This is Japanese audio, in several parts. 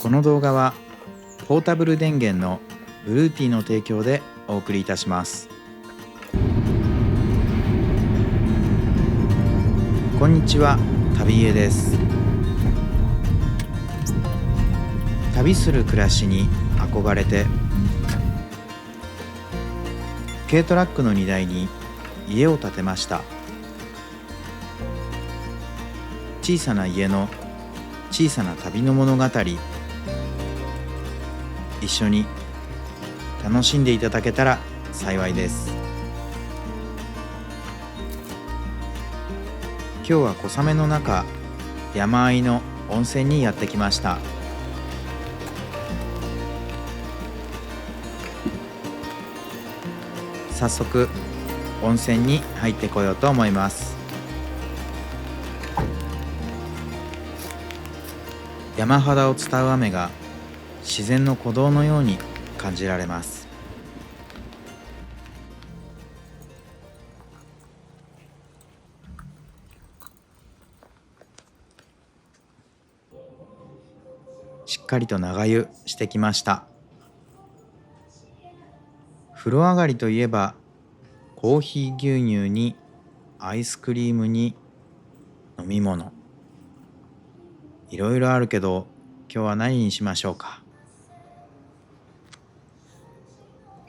この動画はポータブル電源のブルーティーの提供でお送りいたします。こんにちは、旅家です。旅する暮らしに憧れて軽トラックの荷台に家を建てました。小さな家の小さな旅の物語、一緒に楽しんでいただけたら幸いです。今日は小雨の中、山あいの温泉にやってきました。早速温泉に入ってこようと思います。山肌を伝う雨が自然の鼓動のように感じられます。しっかりと長湯してきました。風呂上がりといえばコーヒー牛乳にアイスクリームに飲み物、いろいろあるけど今日は何にしましょうか。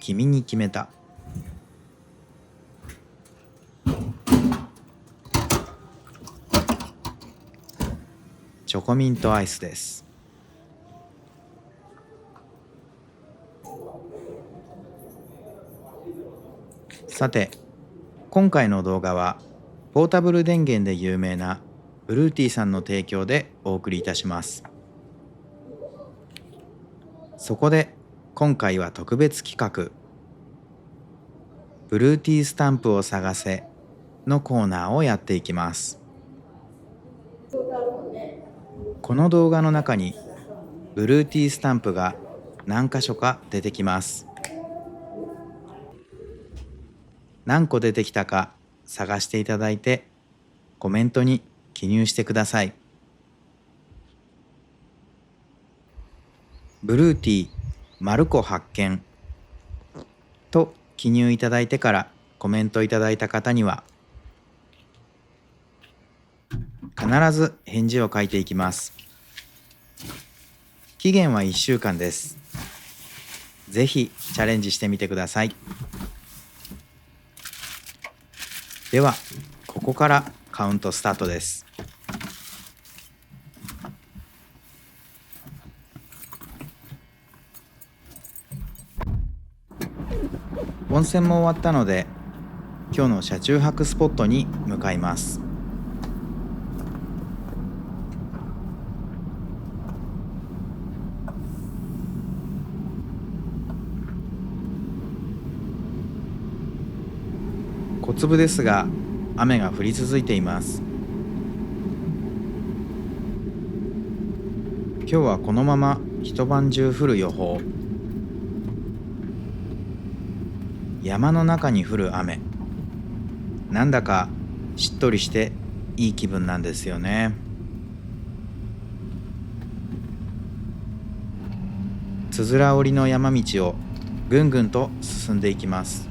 君に決めた。チョコミントアイスです。さて、今回の動画はポータブル電源で有名なブルーティーさんの提供でお送りいたします。そこで今回は特別企画、ブルーティースタンプを探せのコーナーをやっていきます。この動画の中にブルーティースタンプが何箇所か出てきます。何個出てきたか探していただいてコメントに記入してください。ブルーティーマルコ発見と記入いただいてからコメントいただいた方には必ず返事を書いていきます。期限は1週間です。ぜひチャレンジしてみてください。ではここからカウントスタートです。温泉も終わったので今日の車中泊スポットに向かいます。小粒ですが雨が降り続いています。今日はこのまま一晩中降る予報。山の中に降る雨、なんだかしっとりしていい気分なんですよね。つづら折りの山道をぐんぐんと進んでいきます。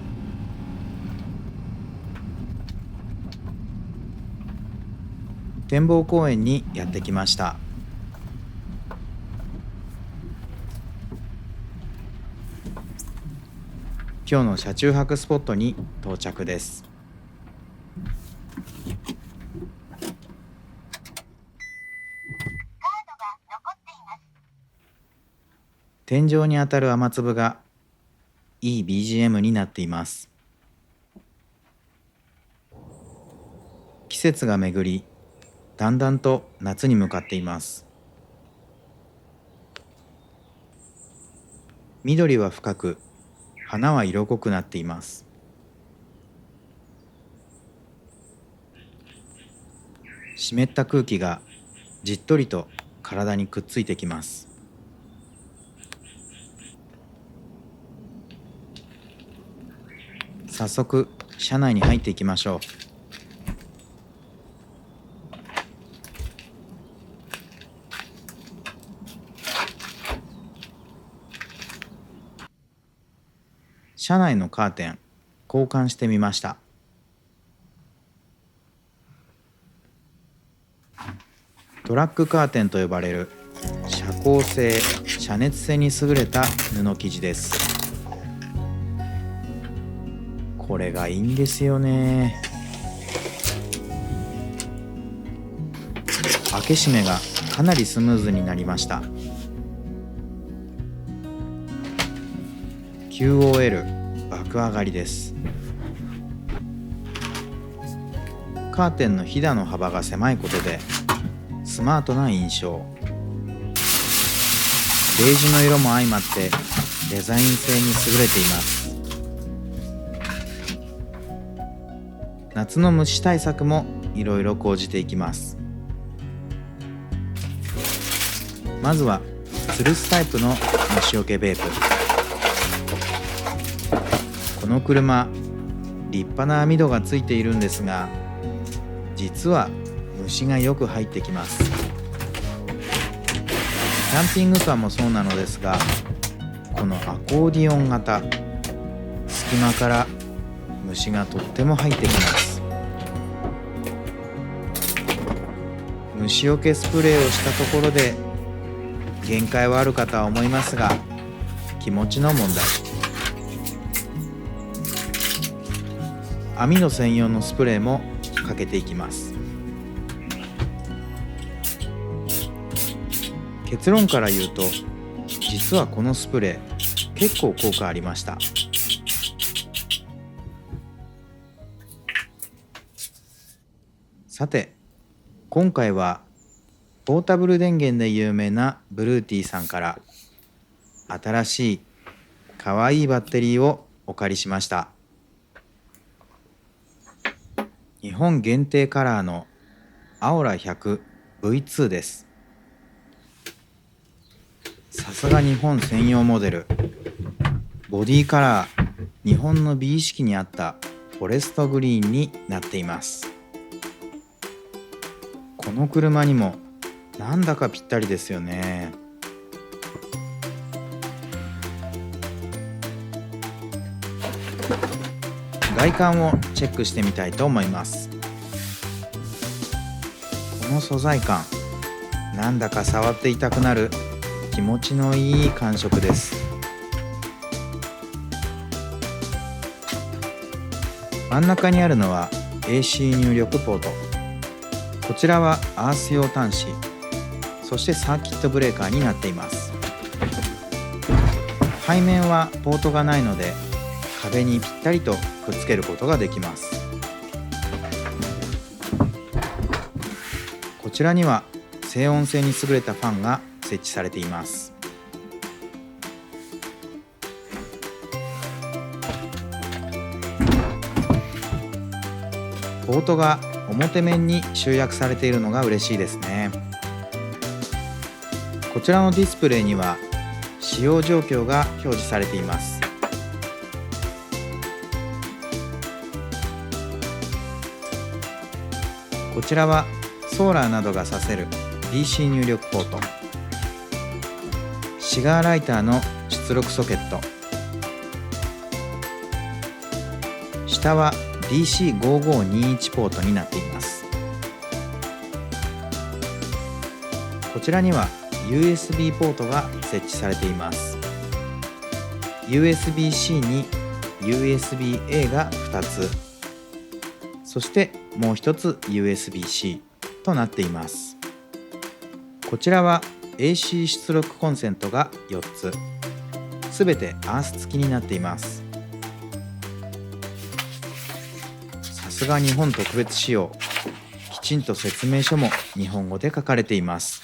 展望公園にやってきました。今日の車中泊スポットに到着です。天井に当たる雨粒がいい BGM になっています。季節が巡り、だんだんと夏に向かっています。緑は深く、花は色濃くなっています。湿った空気がじっとりと体にくっついてきます。早速車内に入っていきましょう。車内のカーテン交換してみました。トラックカーテンと呼ばれる遮光性、遮熱性に優れた布生地です。これがいいんですよね。開け閉めがかなりスムーズになりました。 QOL 爆上がりです。カーテンのひだの幅が狭いことでスマートな印象。ベージュの色も相まってデザイン性に優れています。夏の虫対策もいろいろ講じていきます。まずは吊るすタイプの虫除けベープ。この車、立派な網戸がついているんですが、実は虫がよく入ってきます。キャンピングカーもそうなのですが、このアコーディオン型、隙間から虫がとっても入ってきます。虫除けスプレーをしたところで限界はあるかとは思いますが、気持ちの問題。網戸専用のスプレーもかけていきます。結論から言うと、実はこのスプレー結構効果ありました。さて、今回はポータブル電源で有名なブルーティーさんから新しいかわいいバッテリーをお借りしました。日本限定カラーのアオラ 100V2 です。さすが日本専用モデル。ボディカラー、日本の美意識に合ったフォレストグリーンになっています。この車にもなんだかぴったりですよね。外観をチェックしてみたいと思います。この素材感、なんだか触っていたくなる気持ちのいい感触です。真ん中にあるのは AC 入力ポート。こちらはアース用端子、そしてサーキットブレーカーになっています。背面はポートがないので壁にぴったりとくっつけることができます。こちらには静音性に優れたファンが設置されています。ポートが表面に集約されているのが嬉しいですね。こちらのディスプレイには使用状況が表示されています。こちらはソーラーなどがさせる DC 入力ポート、シガーライターの出力ソケット、下は DC5521 ポートになっています。こちらには USB ポートが設置されています。 USB-C に USB-A が2つ、そしてもう一つ USB-C となっています。こちらは AC 出力コンセントが4つ、すべてアース付きになっています。さすが日本特別仕様、きちんと説明書も日本語で書かれています。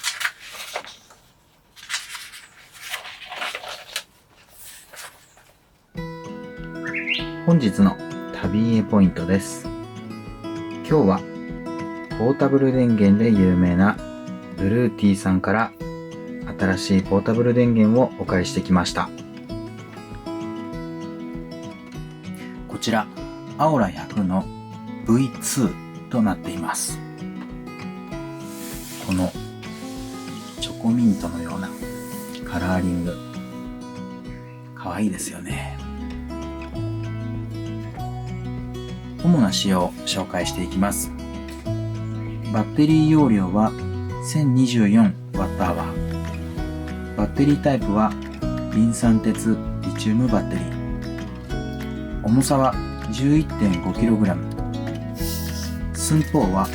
本日の旅家ポイントです。今日はポータブル電源で有名なブルーティーさんから新しいポータブル電源をお借りしてきました。こちらアオラ100の V2 となっています。このチョコミントのようなカラーリング、かわいいですよね。主な仕様を紹介していきます。バッテリー容量は 1024Wh。バッテリータイプはリン酸鉄リチウムバッテリー。重さは 11.5kg。寸法は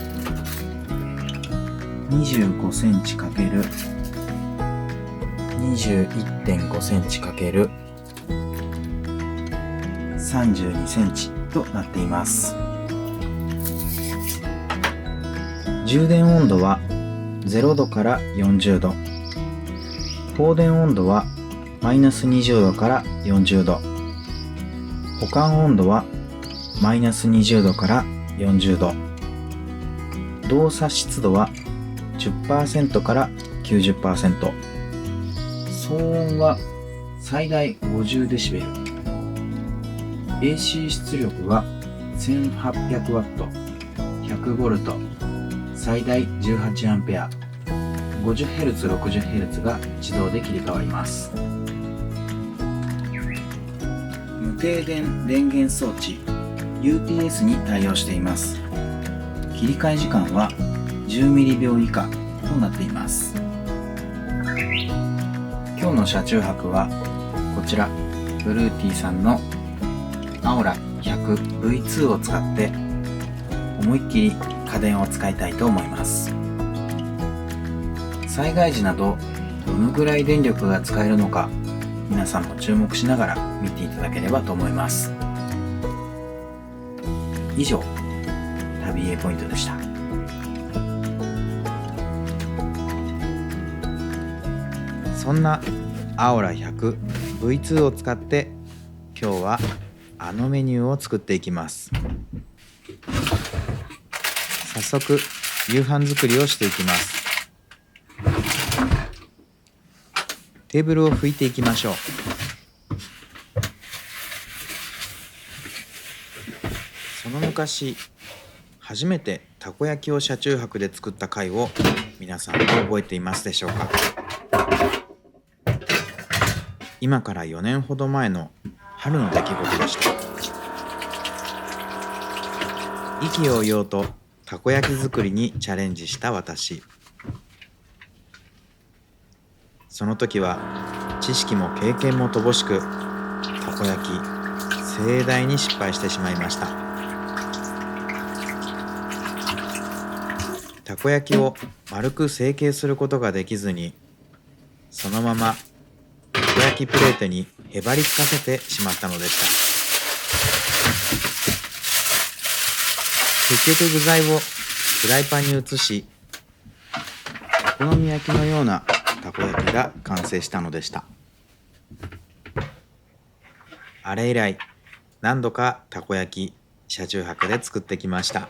25cm×21.5cm×32cm となっています。充電温度は0度から40度。放電温度はマイナス20度から40度。保管温度はマイナス20度から40度。動作湿度は 10% から 90%。騒音は最大 50dB。AC 出力は 1800W、100V、最大 18A、50Hz、60Hz が自動で切り替わります。無停電電源装置 UPS に対応しています。切り替え時間は10ミリ秒以下となっています。今日の車中泊はこちらブルーティーさんのアオラ 100V2 を使って思いっきり家電を使いたいと思います。災害時などどのぐらい電力が使えるのか、皆さんも注目しながら見ていただければと思います。以上、旅 A ポイントでした。そんなアオラ 100V2 を使って今日はあのメニューを作っていきます。早速夕飯作りをしていきます。テーブルを拭いていきましょう。その昔初めてたこ焼きを車中泊で作った回を皆さんは覚えていますでしょうか。今から4年ほど前の春の出来事でした。意気揚々とたこ焼き作りにチャレンジした私。その時は知識も経験も乏しく、たこ焼き盛大に失敗してしまいました。たこ焼きを丸く成形することができずに、そのままたこ焼きプレートにへばりつかせてしまったのでした。結局具材をフライパンに移し、お好み焼きのようなたこ焼きが完成したのでした。あれ以来何度かたこ焼き車中泊で作ってきました。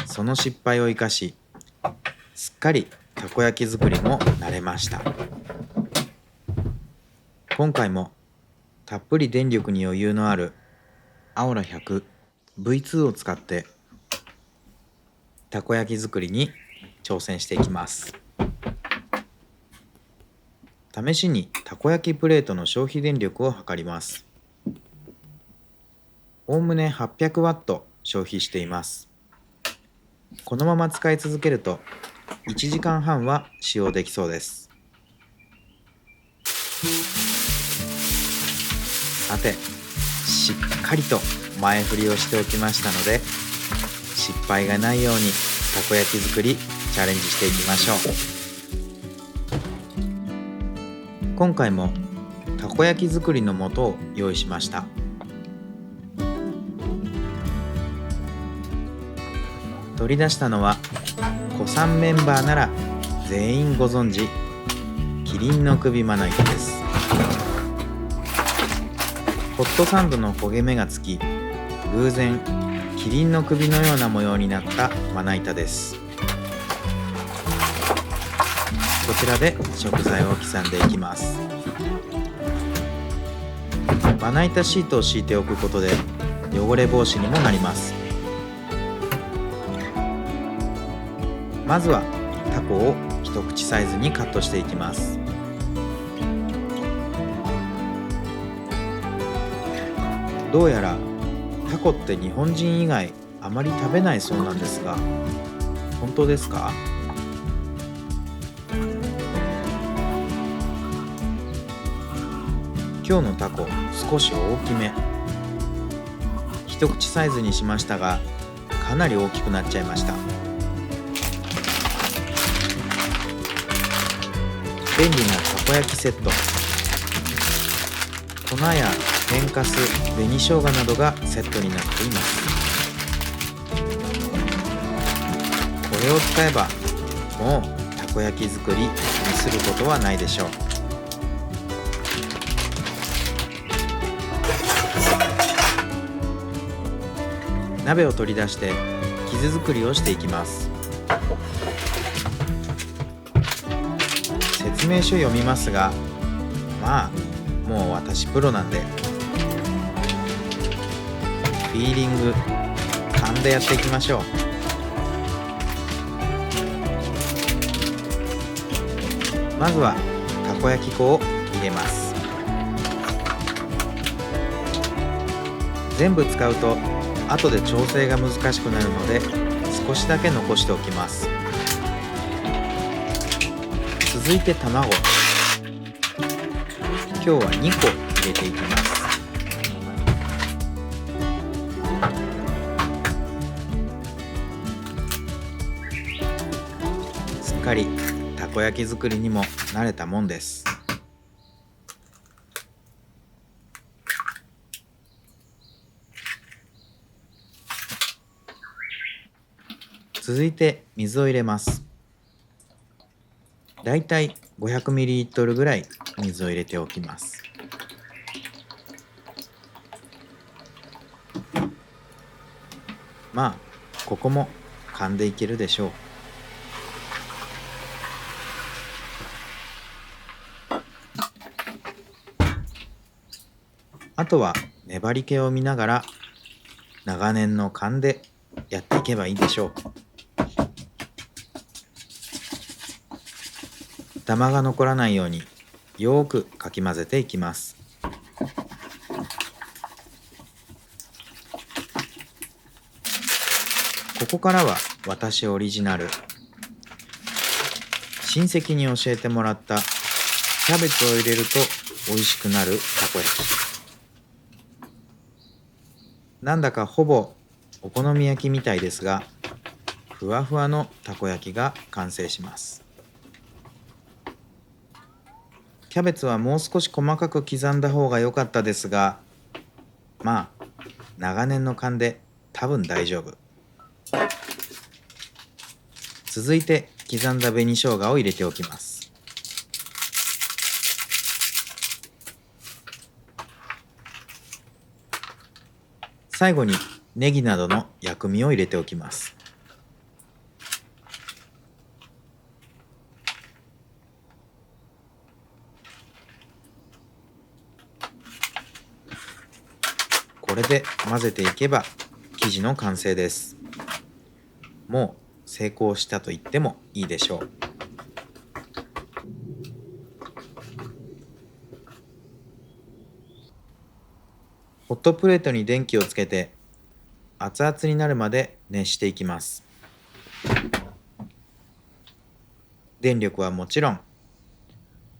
その失敗を生かし、すっかりたこ焼き作りも慣れました。今回もたっぷり電力に余裕のあるアオラ 100V2 を使ってたこ焼き作りに挑戦していきます。試しにたこ焼きプレートの消費電力を測ります。おおむね 800W 消費しています。このまま使い続けると1時間半は使用できそうです。さて、しっかりと前振りをしておきましたので、失敗がないようにたこ焼き作りチャレンジしていきましょう。今回もたこ焼き作りの素を用意しました。取り出したのは古参メンバーなら全員ご存知、キリンの首まな板です。ホットサンドの焦げ目がつき、偶然キリンの首のような模様になったまな板です。こちらで食材を刻んでいきます。まな板シートを敷いておくことで汚れ防止にもなります。まずはタコを一口サイズにカットしていきます。どうやらタコって日本人以外あまり食べないそうなんですが、本当ですか？今日のタコ少し大きめ、一口サイズにしましたが、かなり大きくなっちゃいました。便利なたこ焼きセット、粉や天かす、紅生姜などがセットになっています。これを使えばもうたこ焼き作りミスることはないでしょう。鍋を取り出して生地作りをしていきます。説明書読みますが、まあもう私プロなんで、フィーリング勘でやっていきましょう。まずはたこ焼き粉を入れます。全部使うと後で調整が難しくなるので、少しだけ残しておきます。続いて卵、今日は2個入れていきます。すっかりたこ焼き作りにも慣れたもんです。続いて水を入れます。だいたい 500ml ぐらい水を入れておきます。まあここも勘でいけるでしょう。あとは粘り気を見ながら長年の勘でやっていけばいいでしょう。ダマが残らないようによくかき混ぜていきます。ここからは私オリジナル、親戚に教えてもらったキャベツを入れると美味しくなるたこ焼き。なんだかほぼお好み焼きみたいですが、ふわふわのたこ焼きが完成します。キャベツはもう少し細かく刻んだ方が良かったですが、まあ長年の勘で多分大丈夫。続いて刻んだ紅生姜を入れておきます。最後にネギなどの薬味を入れておきます。これで混ぜていけば生地の完成です。もう成功したと言ってもいいでしょう。ホットプレートに電気をつけて熱々になるまで熱していきます。電力はもちろん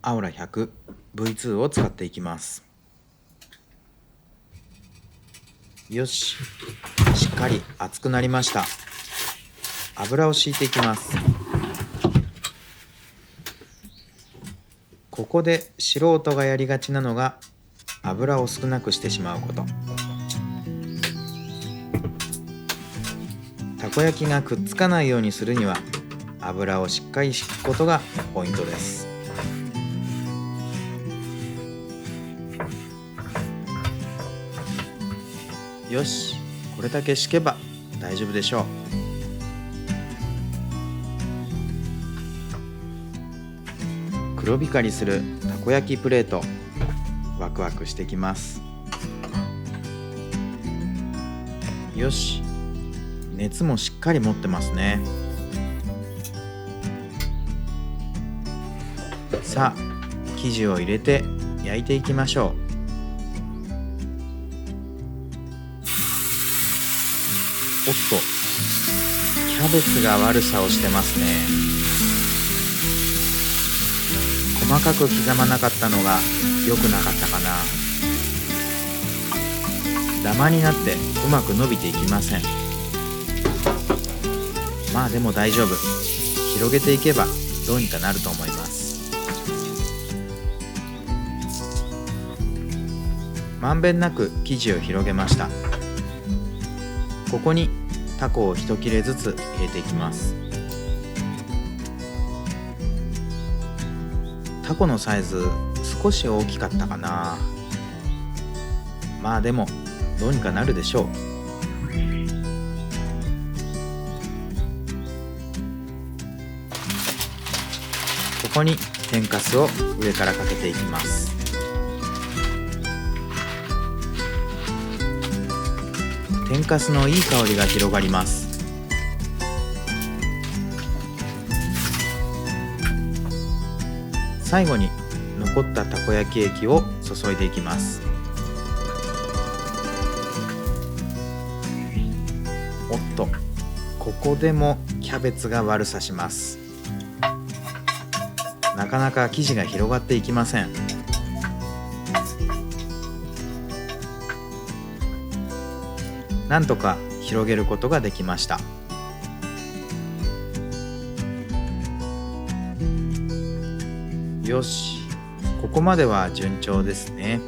アオラ 100V2 を使っていきます。よし、しっかり熱くなりました。油を敷いていきます。ここで素人がやりがちなのが油を少なくしてしまうこと。たこ焼きがくっつかないようにするには油をしっかり敷くことがポイントです。よし、これだけ敷けば大丈夫でしょう。黒光りするたこ焼きプレート、ワクワクしてきます。よし、熱もしっかり持ってますね。さあ、生地を入れて焼いていきましょう。おっと、キャベツが悪さをしてますね。細かく刻まなかったのが良くなかったかな。ダマになってうまく伸びていきません。まあでも大丈夫。広げていけばどうにかなると思います。まんべんなく生地を広げました。ここにタコを一切れずつ入れていきます。タコのサイズ少し大きかったかな。まあでもどうにかなるでしょう。ここに天かすを上からかけていきます。天かすのいい香りが広がります。最後に残ったたこ焼き液を注いでいきます。おっと、ここでもキャベツが悪さします。なかなか生地が広がっていきません。なんとか広げることができました。よし、ここまでは順調ですね。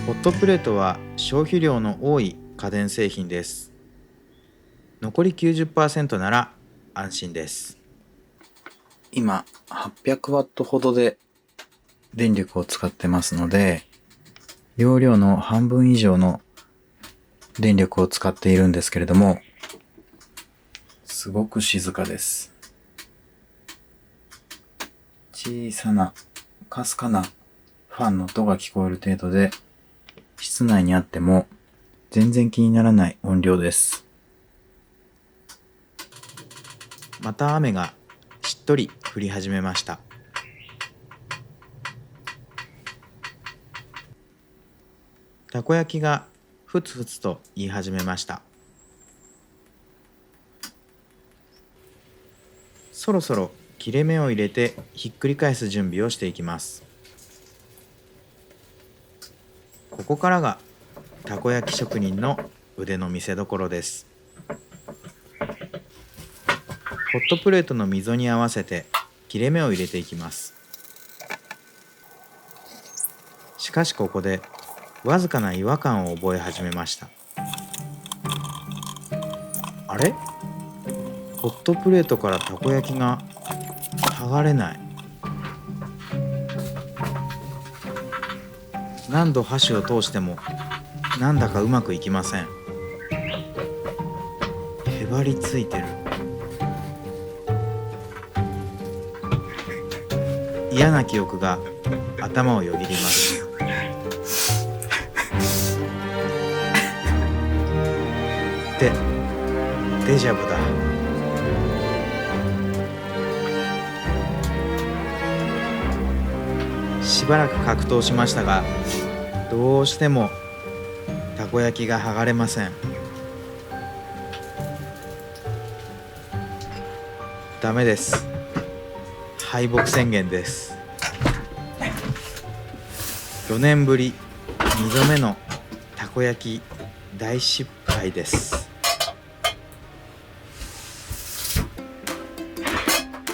ホットプレートは消費量の多い家電製品です。残り 90% なら安心です。今800ワットほどで電力を使ってますので、容量の半分以上の電力を使っているんですけれども、すごく静かです。小さなかすかなファンの音が聞こえる程度で、室内にあっても全然気にならない音量です。また雨がしっとり降り始めました。たこ焼きがふつふつと言い始めました。そろそろ切れ目を入れてひっくり返す準備をしていきます。ここからがたこ焼き職人の腕の見せ所です。ホットプレートの溝に合わせて切れ目を入れていきます。しかしここでわずかな違和感を覚え始めました。あれ？ホットプレートからたこ焼きが剥がれない。何度箸を通してもなんだかうまくいきません。へばりついてる。嫌な記憶が頭をよぎります。デジャブだ。しばらく格闘しましたが、どうしてもたこ焼きが剥がれません。ダメです。敗北宣言です。4年ぶり2度目のたこ焼き大失敗です。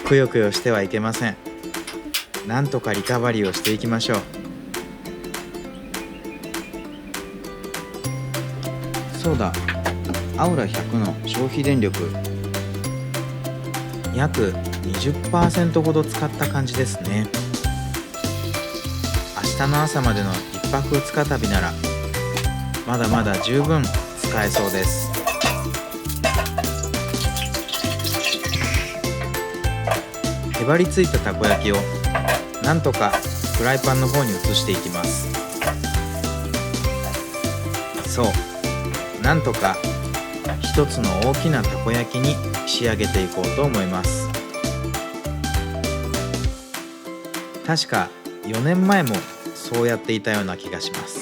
くよくよしてはいけません。なんとかリカバリーをしていきましょう。そうだ、アウラ100の消費電力約 20% ほど使った感じですね。明日の朝までの1泊2日旅ならまだまだ十分使えそうです。へばりついたたこ焼きをなんとかフライパンの方に移していきます。そう、なんとか一つの大きなたこ焼きに仕上げていこうと思います。確か4年前もそうやっていたような気がします。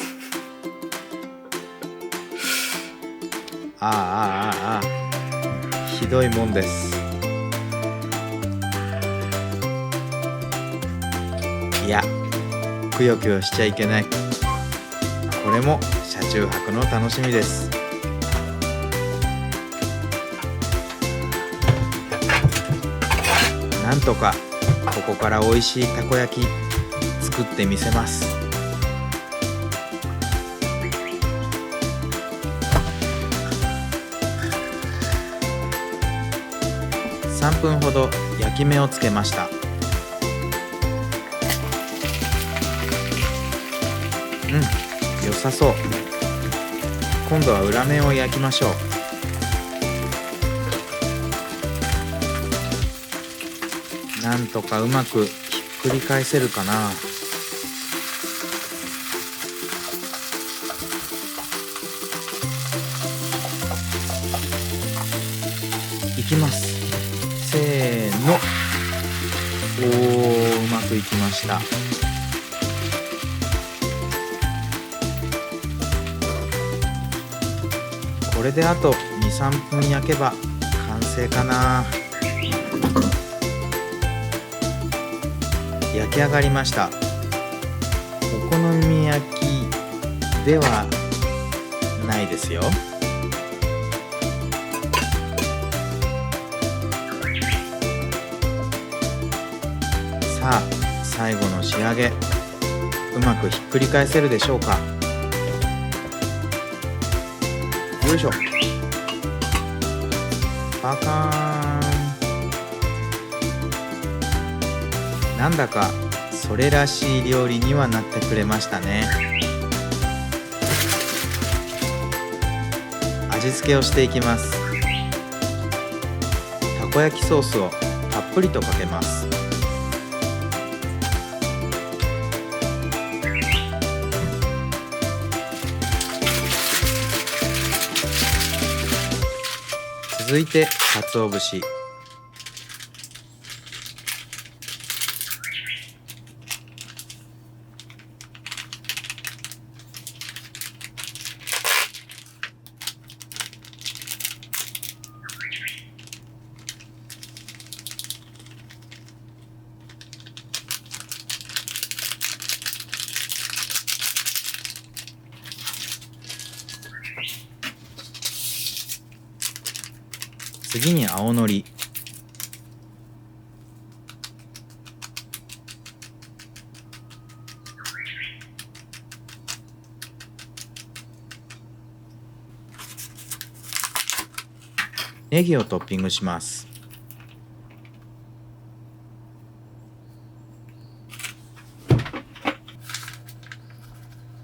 ひどいもんです。いや、くよくよしちゃいけない。これも車中泊の楽しみです。なんとかここから美味しいたこ焼き作ってみせます。3分ほど焼き目をつけました。良さそう。今度は裏面を焼きましょう。なんとかうまくひっくり返せるかな。いきます。せーの。うまくいきました。これであと 2,3 分焼けば完成かな。焼き上がりました。お好み焼きではないですよ。さあ、最後の仕上げ、うまくひっくり返せるでしょうか。よいしょ。パカーン。なんだかそれらしい料理にはなってくれましたね。味付けをしていきます。たこ焼きソースをたっぷりとかけます。続いて鰹節。次に青のり。ネギをトッピングします。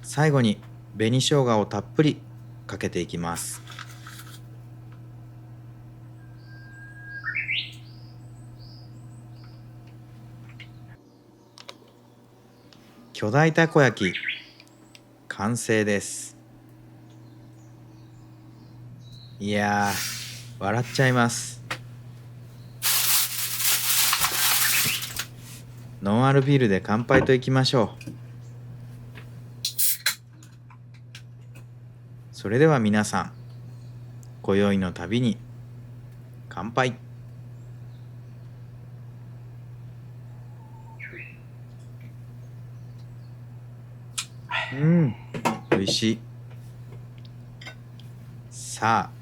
最後に紅生姜をたっぷりかけていきます。巨大たこ焼き完成です。いやー、笑っちゃいます。ノンアルビールで乾杯といきましょう。それでは皆さん、今宵の旅に乾杯。美味しい。さあ、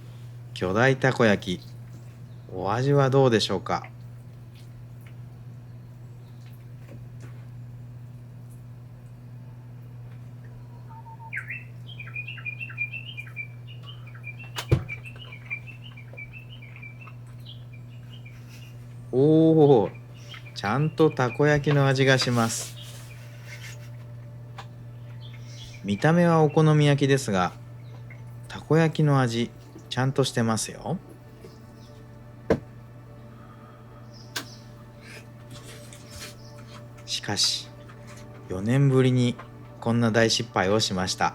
巨大たこ焼き、お味はどうでしょうか。おー、ちゃんとたこ焼きの味がします。見た目はお好み焼きですが、たこ焼きの味ちゃんとしてますよ。しかし4年ぶりにこんな大失敗をしました。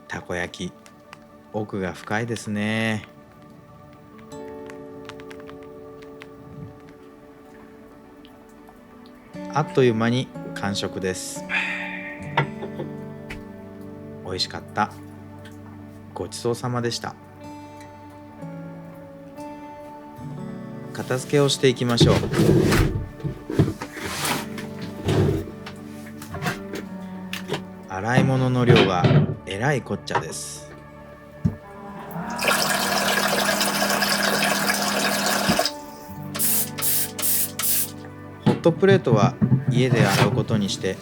たこ焼き、奥が深いですね。あっという間に完食です。美味しかった。ごちそうさまでした。片付けをしていきましょう。洗い物の量がえらいこっちゃです。ホットプレートは家で洗うことにして、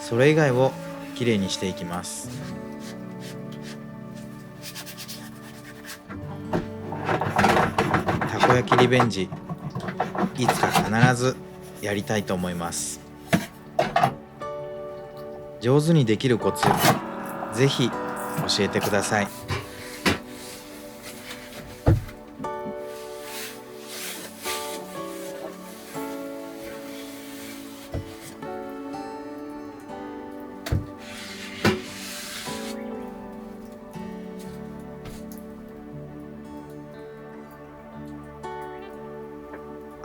それ以外をきれいにしていきます。たこ焼きリベンジ、いつか必ずやりたいと思います。上手にできるコツ、ぜひ教えてください。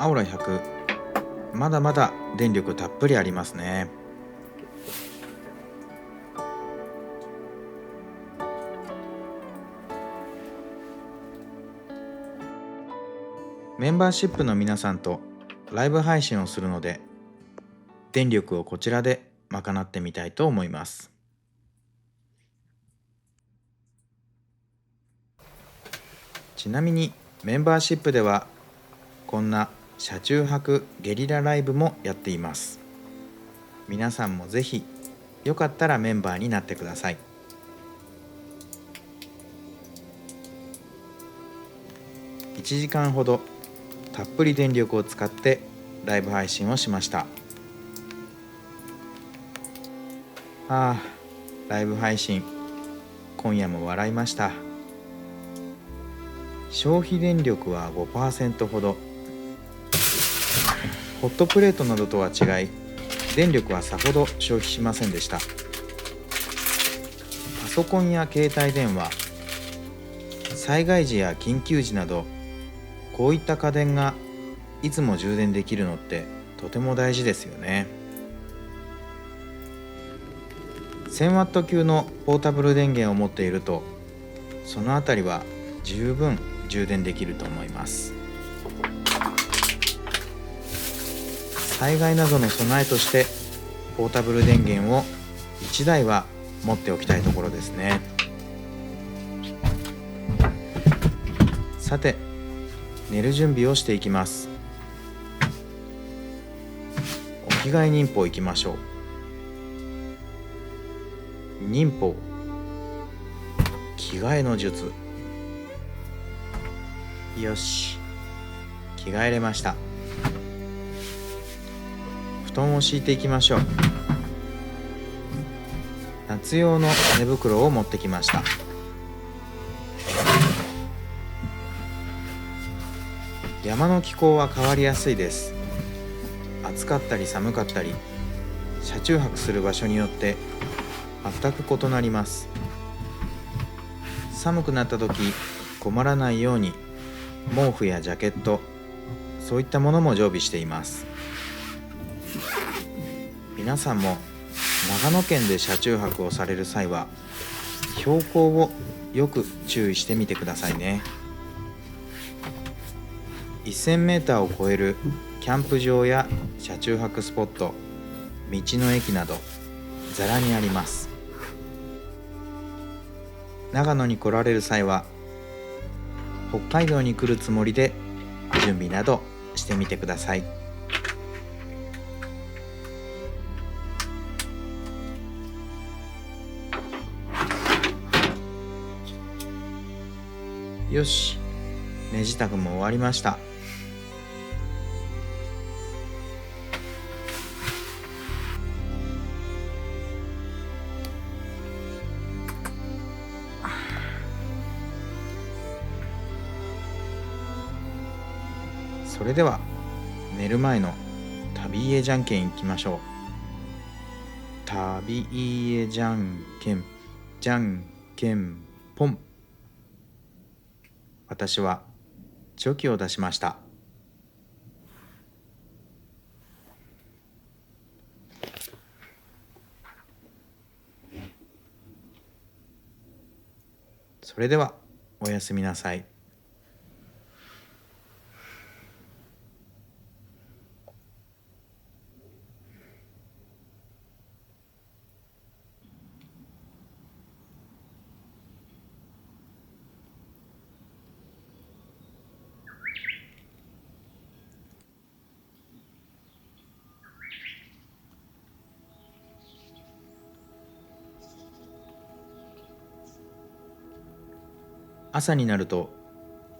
アオラ100、まだまだ電力たっぷりありますね。メンバーシップの皆さんとライブ配信をするので、電力をこちらで賄ってみたいと思います。ちなみにメンバーシップではこんな車中泊ゲリラライブもやっています。皆さんもぜひよかったらメンバーになってください。1時間ほどたっぷり電力を使ってライブ配信をしました。ライブ配信今夜も笑いました。消費電力は 5% ほど。ホットプレートなどとは違い、電力はさほど消費しませんでした。パソコンや携帯電話、災害時や緊急時など、こういった家電がいつも充電できるのってとても大事ですよね。1000ワット級のポータブル電源を持っていると、そのあたりは十分充電できると思います。災害などの備えとしてポータブル電源を1台は持っておきたいところですね。さて、寝る準備をしていきます。お着替え忍法いきましょう。忍法、着替えの術。よし、着替えれました。布団を敷いていきましょう。夏用の寝袋を持ってきました。山の気候は変わりやすいです。暑かったり寒かったり、車中泊する場所によって全く異なります。寒くなった時困らないように毛布やジャケット、そういったものも常備しています。皆さんも長野県で車中泊をされる際は標高をよく注意してみてくださいね。1000メーターを超えるキャンプ場や車中泊スポット、道の駅などざらにあります。長野に来られる際は北海道に来るつもりで準備などしてみてください。よし、寝支度も終わりました。それでは寝る前の旅家じゃんけんいきましょう。旅家じゃんけん、じゃんけんぽん。私はチョキを出しました。それではおやすみなさい。朝になると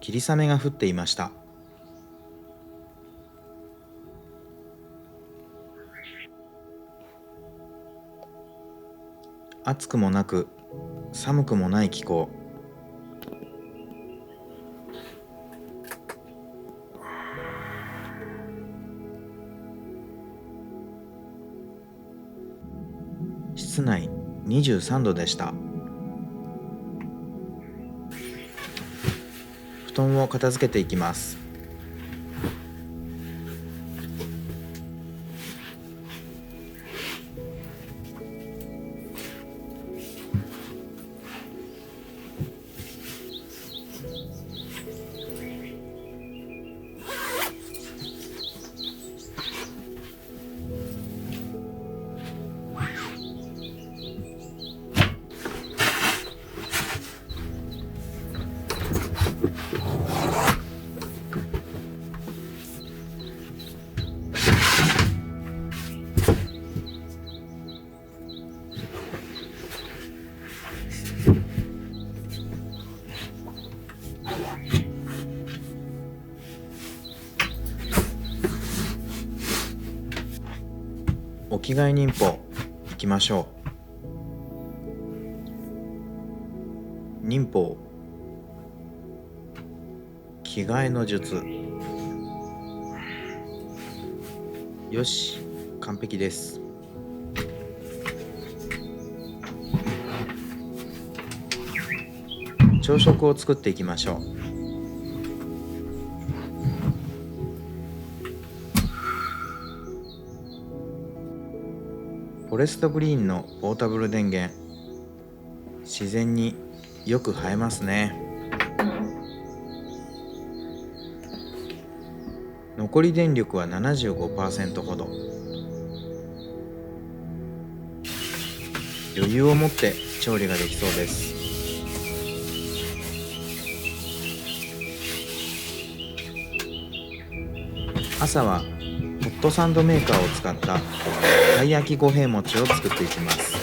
霧雨が降っていました。暑くもなく寒くもない気候。室内23度でした。布団を片付けていきます。お着替え忍法いきましょう。忍法着替えの術。よし、完璧です。朝食を作っていきましょう。フォレストグリーンのポータブル電源、自然によく映えますね。残り電力は 75% ほど。余裕を持って調理ができそうです。朝はホットサンドメーカーを使ったたい焼き五平餅を作っていきます。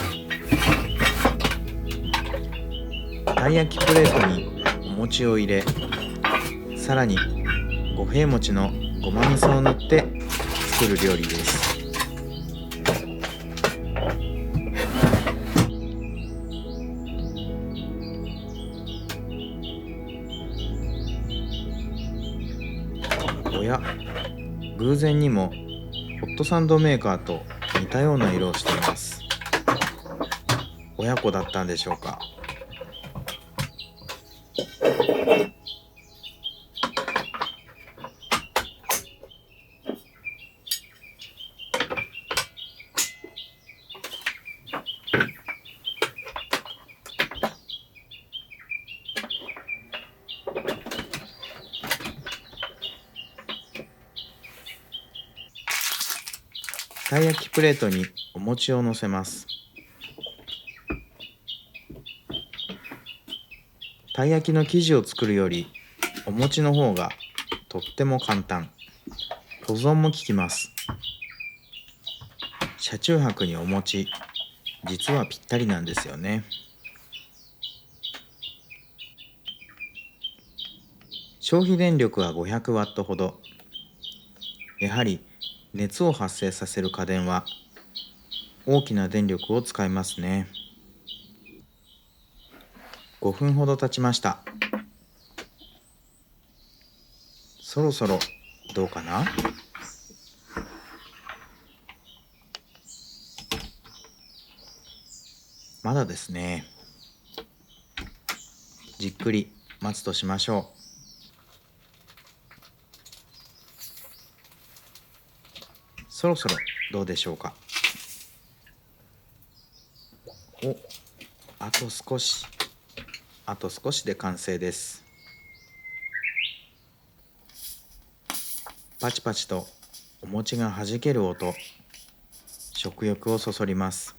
たい焼きプレートにお餅を入れ、さらに五平餅のごま味噌を塗って作る料理です。おや、偶然にもホットサンドメーカーと似たような色をしています。親子だったんでしょうか。たい焼きプレートにお餅を乗せます。たい焼きの生地を作るよりお餅の方がとっても簡単。保存も効きます。車中泊にお餅、実はぴったりなんですよね。消費電力は500ワットほど。やはり熱を発生させる家電は大きな電力を使いますね。5分ほど経ちました。そろそろどうかな？まだですね。じっくり待つとしましょう。そろそろどうでしょうか。あと少し。あと少しで完成です。パチパチとお餅がはじける音、食欲をそそります。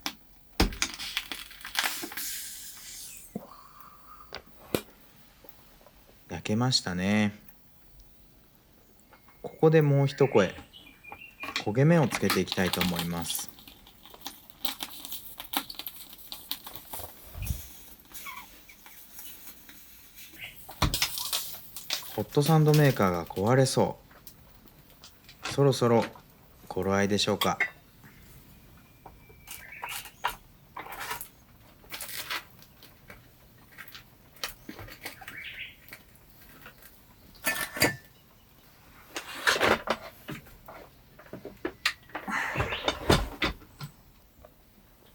焼けましたね。ここでもう一声、焦げ目をつけていきたいと思います。ホットサンドメーカーが壊れそう。そろそろ頃合いでしょうか。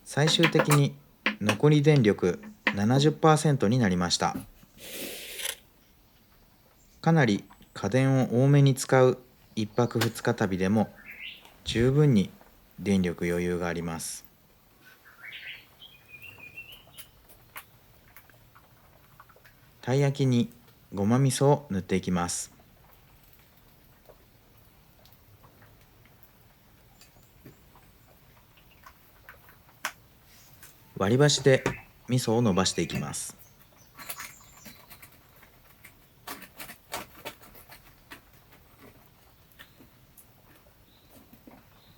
最終的に残り電力 70% になりました。かなり家電を多めに使う1泊2日旅でも十分に電力余裕があります。たい焼きにごま味噌を塗っていきます。割り箸で味噌を伸ばしていきます。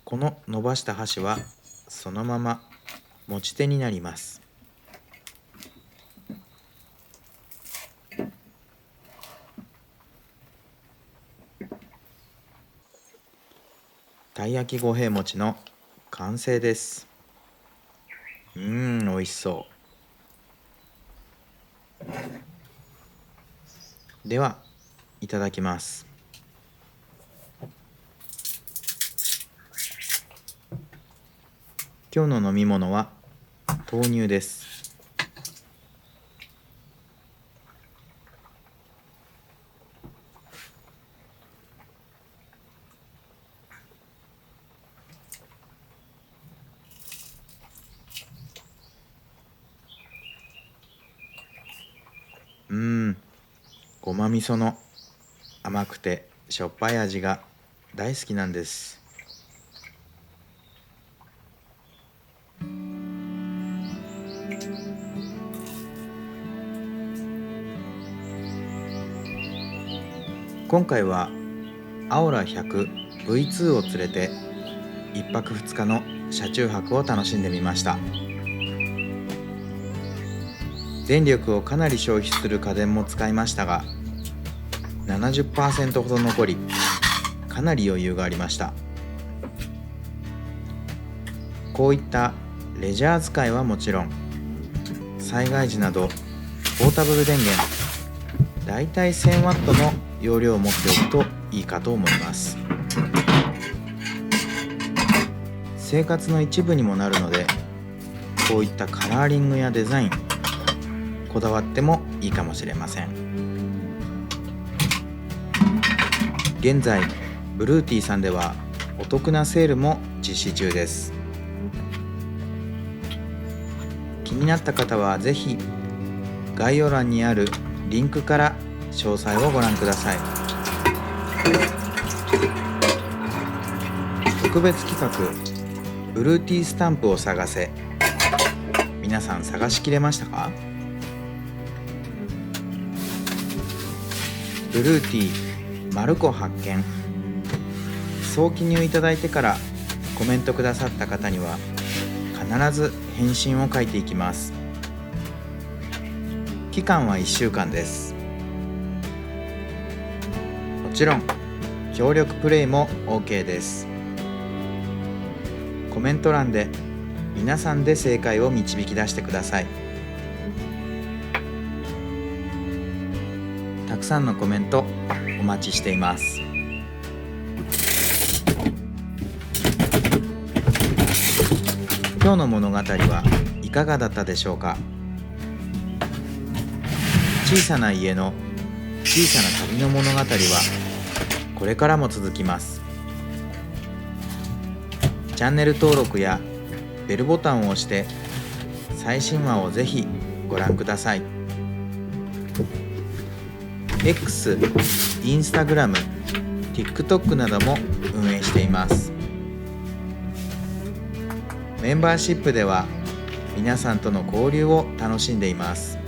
この伸ばした箸はそのまま持ち手になります。たい焼き五平餅の完成です。美味しそう。では、いただきます。今日の飲み物は豆乳です。ごま味噌の甘くてしょっぱい味が大好きなんです。今回はアオラ 100V2 を連れて1泊2日の車中泊を楽しんでみました。電力をかなり消費する家電も使いましたが 70% ほど残り、かなり余裕がありました。こういったレジャー使いはもちろん、災害時などポータブル電源だいたい 1000W の容量を持っておくといいかと思います。生活の一部にもなるので、こういったカラーリングやデザインこだわってもいいかもしれません。現在ブルーティーさんではお得なセールも実施中です。気になった方はぜひ概要欄にあるリンクから詳細をご覧ください。特別企画ブルーティースタンプを探せ。皆さん探しきれましたか？ブルーティーマルコ発見。総記入いただいてからコメントくださった方には必ず返信を書いていきます。期間は1週間です。もちろん協力プレイも OK です。コメント欄で皆さんで正解を導き出してください。たくさんのコメントお待ちしています。今日の物語はいかがだったでしょうか？小さな家の小さな旅の物語はこれからも続きます。チャンネル登録やベルボタンを押して最新話をぜひご覧ください。X、Instagram、TikTok なども運営しています。メンバーシップでは皆さんとの交流を楽しんでいます。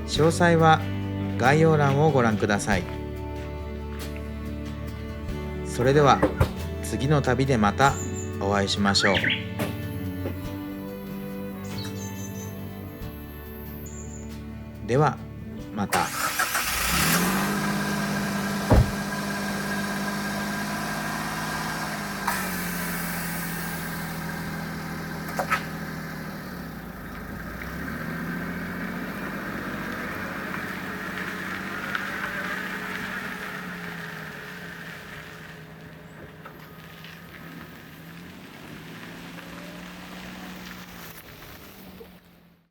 詳細は概要欄をご覧ください。それでは次の旅でまたお会いしましょう。ではまた。